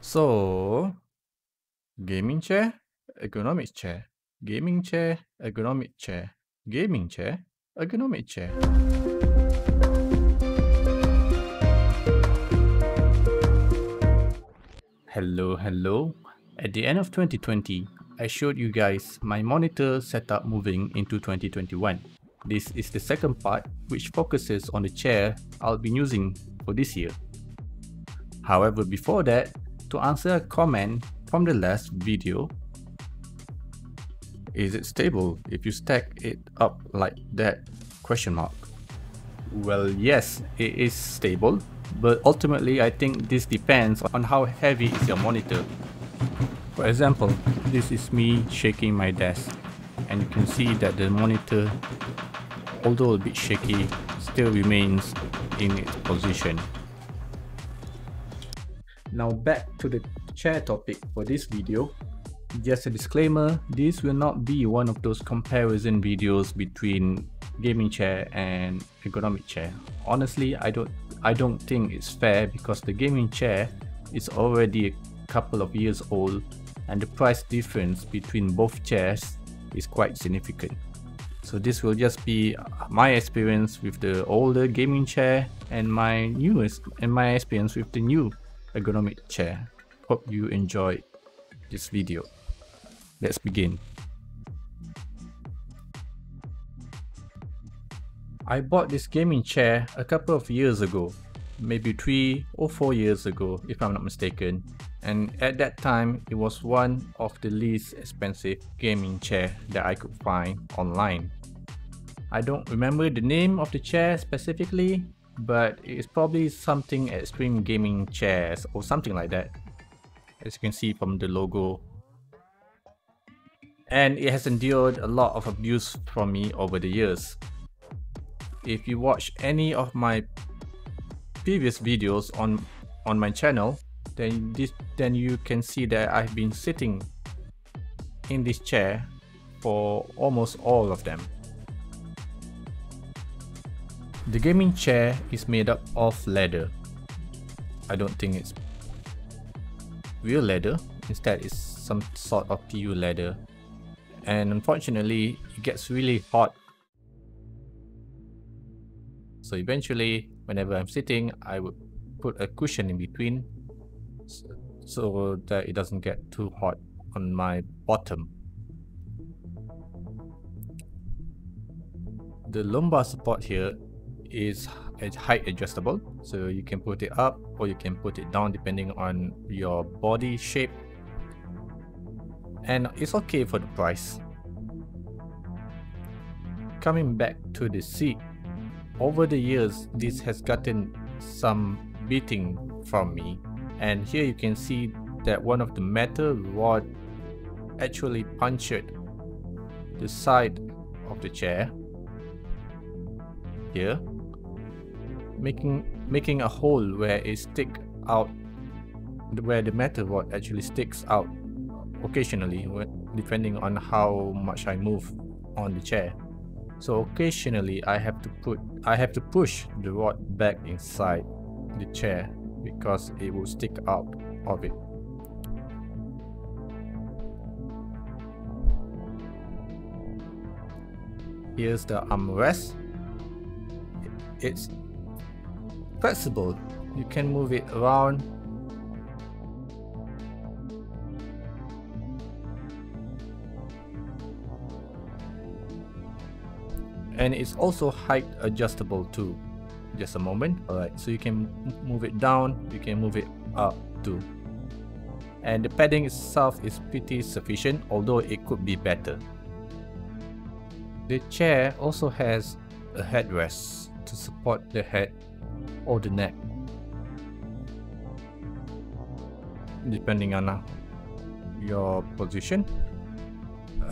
So, gaming chair, ergonomic chair, gaming chair, ergonomic chair, gaming chair, ergonomic chair. Hello. At the end of 2020, I showed you guys my monitor setup moving into 2021. This is the second part, which focuses on the chair I'll be using for this year. However, before that, to answer a comment from the last video, is it stable if you stack it up like that? Well, yes, it is stable, but ultimately I think this depends on how heavy is your monitor. For example, this is me shaking my desk, and you can see that the monitor, although a bit shaky, still remains in its position. Now back to the chair topic for this video. Just a disclaimer, this will not be one of those comparison videos between gaming chair and ergonomic chair. Honestly, I don't think it's fair because the gaming chair is already a couple of years old and the price difference between both chairs is quite significant. So this will just be my experience with the older gaming chair and my experience with the new ergonomic chair. Hope you enjoyed this video. Let's begin. I bought this gaming chair a couple of years ago, maybe 3 or 4 years ago if I'm not mistaken, and at that time it was one of the least expensive gaming chair that I could find online. I don't remember the name of the chair specifically, but it's probably something extreme gaming chairs or something like that, as you can see from the logo. And it has endured a lot of abuse from me over the years. If you watch any of my previous videos on my channel, then you can see that I've been sitting in this chair for almost all of them. The gaming chair is made up of leather. I don't think it's real leather, instead it's some sort of PU leather. And unfortunately, it gets really hot. So eventually, whenever I'm sitting, I would put a cushion in between so that it doesn't get too hot on my bottom. The lumbar support here is height adjustable, so you can put it up or you can put it down depending on your body shape, and it's okay for the price. Coming back to the seat, over the years this has gotten some beating from me, and here you can see that one of the metal rod actually punctured the side of the chair here, making a hole where it stick out, where the metal rod actually sticks out occasionally depending on how much I move on the chair. So occasionally I have to push the rod back inside the chair because it will stick out of it. Here's the armrest. It's flexible, you can move it around. And it's also height adjustable too. Just a moment. Alright, so you can move it down, you can move it up too. And the padding itself is pretty sufficient, although it could be better. The chair also has a headrest to support the head or the neck, depending on your position.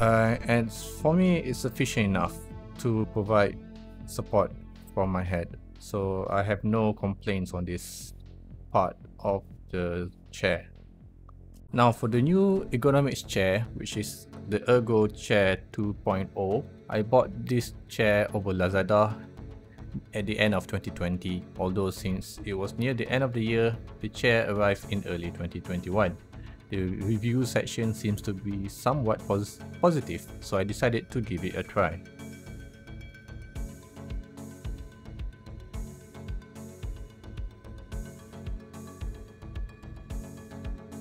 And for me, it's sufficient enough to provide support for my head, so I have no complaints on this part of the chair. Now for the new ergonomic chair, which is the ErgoChair 2.0, I bought this chair over Lazada at the end of 2020, although since it was near the end of the year, the chair arrived in early 2021. The review section seems to be somewhat positive, so I decided to give it a try.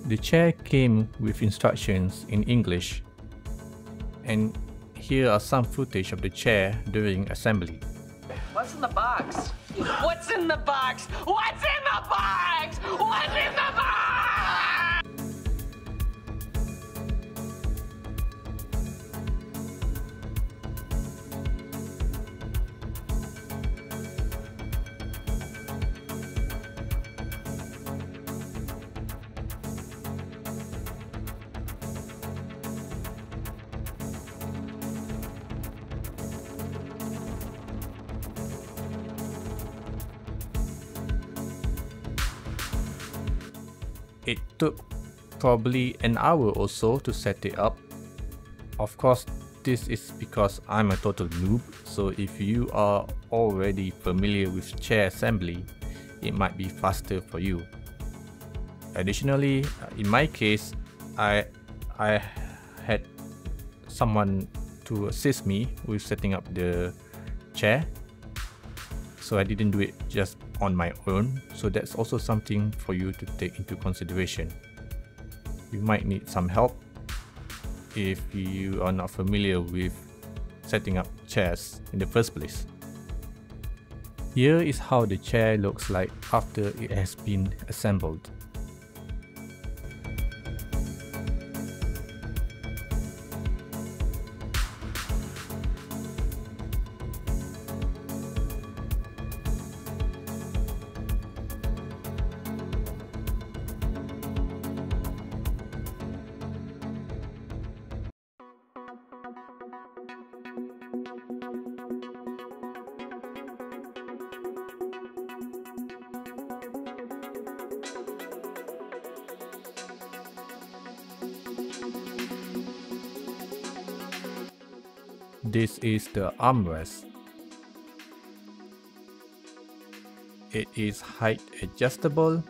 The chair came with instructions in English, and here are some footage of the chair during assembly. What's in the box? What's in the box? What's in the box? What's in the box? It took probably an hour or so to set it up. Of course, this is because I'm a total noob, so if you are already familiar with chair assembly, it might be faster for you. Additionally, in my case, I had someone to assist me with setting up the chair, so I didn't do it just on my own, so that's also something for you to take into consideration. You might need some help if you are not familiar with setting up chairs in the first place. Here is how the chair looks like after it has been assembled. This is the armrest. It is height adjustable.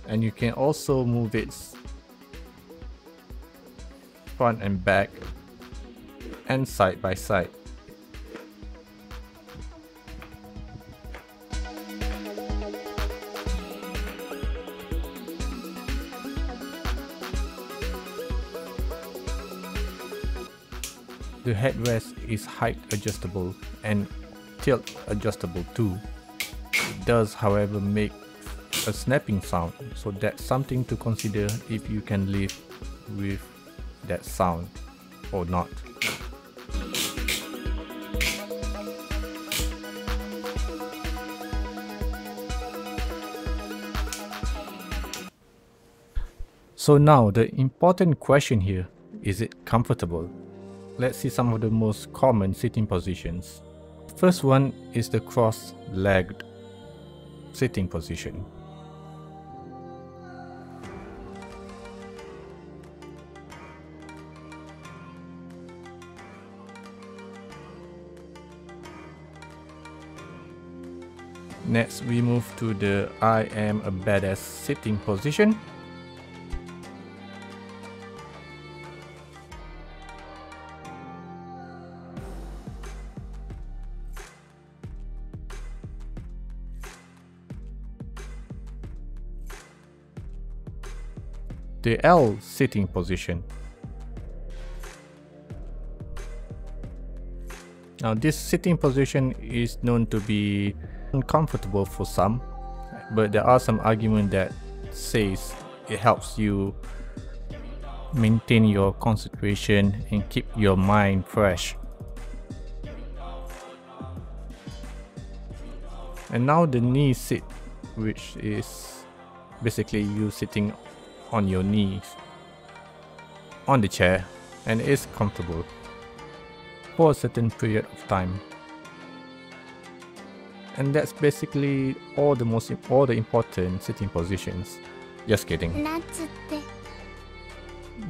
And you can also move its front and back and side by side. The headrest is height adjustable and tilt adjustable too. It does, however, make a snapping sound, so that's something to consider if you can live with that sound or not. So now the important question here, is it comfortable? Let's see some of the most common sitting positions. First one is the cross-legged sitting position. Next, we move to the I am a badass sitting position. The L sitting position. Now this sitting position is known to be uncomfortable for some, but there are some arguments that says it helps you maintain your concentration and keep your mind fresh. And now the knee sit, which is basically you sitting on your knees on the chair, and it is comfortable. for a certain period of time. And that's basically all the important sitting positions. Just kidding.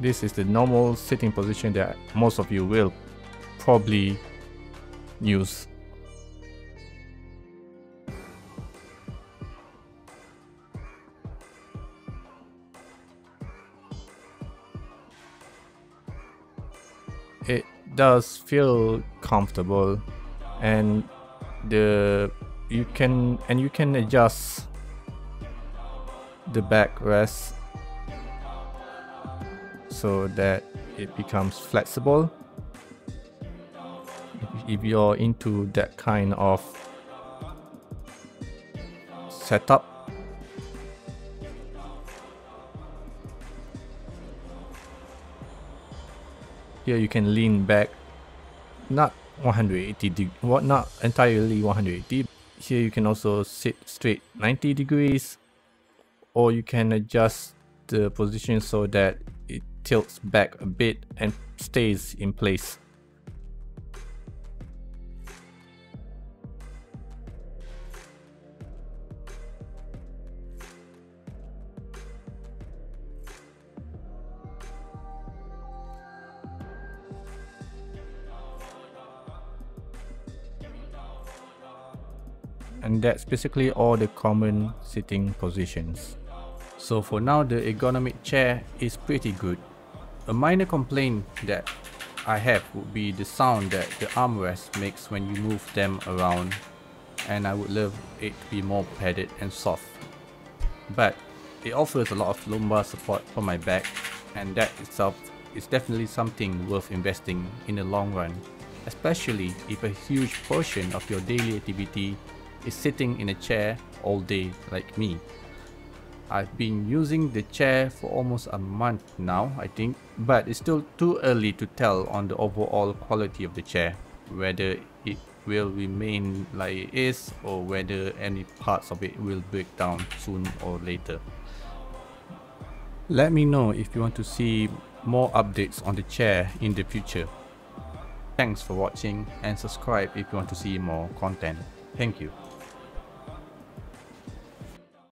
This is the normal sitting position that most of you will probably use. It does feel comfortable, and you can adjust the backrest so that it becomes flexible. If you're into that kind of setup. Here you can lean back, not 180 not entirely 180. Here you can also sit straight 90 degrees, or you can adjust the position so that it tilts back a bit and stays in place. And that's basically all the common sitting positions. So for now, the ergonomic chair is pretty good. A minor complaint that I have would be the sound that the armrest makes when you move them around, and I would love it to be more padded and soft. But it offers a lot of lumbar support for my back, and that itself is definitely something worth investing in the long run, especially if a huge portion of your daily activity is sitting in a chair all day like me. I've been using the chair for almost a month now, I think, but it's still too early to tell on the overall quality of the chair, whether it will remain like it is or whether any parts of it will break down soon or later. Let me know if you want to see more updates on the chair in the future. Thanks for watching, and subscribe if you want to see more content. Thank you.